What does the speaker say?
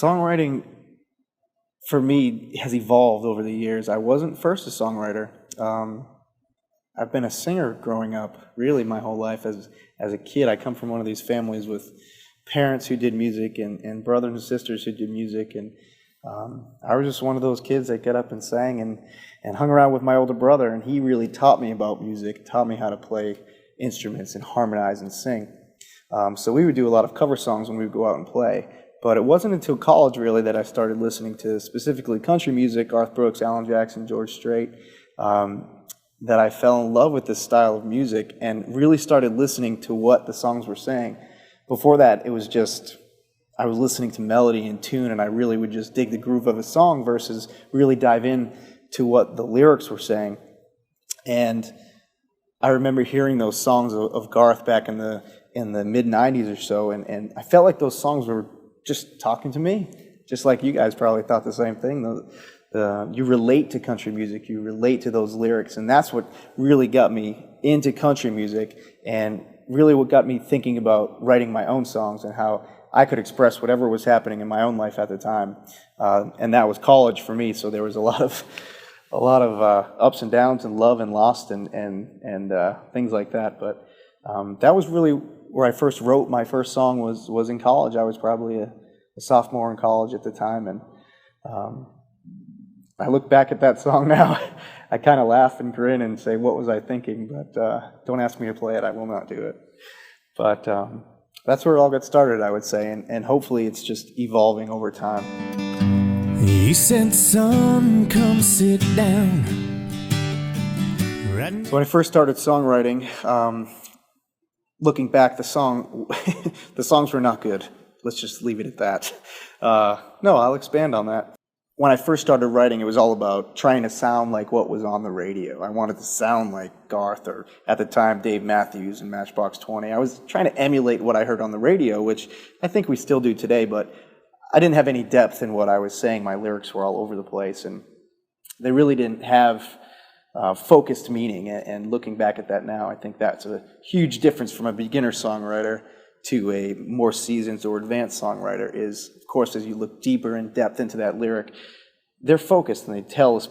Songwriting for me has evolved over the years. I wasn't first a songwriter. I've been a singer growing up, really my whole life. As a kid, I come from one of these families with parents who did music and brothers and sisters who did music, and I was just one of those kids that got up and sang and hung around with my older brother, and he really taught me about music, taught me how to play instruments and harmonize and sing. So we would do a lot of cover songs when we would go out and play. But it wasn't until college, really, that I started listening to specifically country music, Garth Brooks, Alan Jackson, George Strait, that I fell in love with this style of music and really started listening to what the songs were saying. Before that, it was just, I was listening to melody and tune, and I really would just dig the groove of a song versus really dive in to what the lyrics were saying. And I remember hearing those songs of Garth back in the mid-'90s or so, and I felt like those songs were just talking to me, just like you guys probably thought the same thing. You relate to country music, you relate to those lyrics, and that's what really got me into country music, and really what got me thinking about writing my own songs and how I could express whatever was happening in my own life at the time. And that was college for me, so there was a lot of ups and downs and love and lost and things like that. But that was really where I first wrote my first song was in college. I was probably a sophomore in college at the time, and I look back at that song now, I kind of laugh and grin and say, what was I thinking? But don't ask me to play it, I will not do it. But that's where it all got started, I would say, and hopefully it's just evolving over time. He said, son, come sit down. So when I first started songwriting, looking back, the songs were not good. Let's just leave it at that. No, I'll expand on that. When I first started writing, it was all about trying to sound like what was on the radio. I wanted to sound like Garth, or at the time, Dave Matthews and Matchbox 20. I was trying to emulate what I heard on the radio, which I think we still do today, but I didn't have any depth in what I was saying. My lyrics were all over the place, and they really didn't have focused meaning. And looking back at that now, I think that's a huge difference from a beginner songwriter to a more seasoned or advanced songwriter is, of course, as you look deeper in depth into that lyric, they're focused and they tell a specific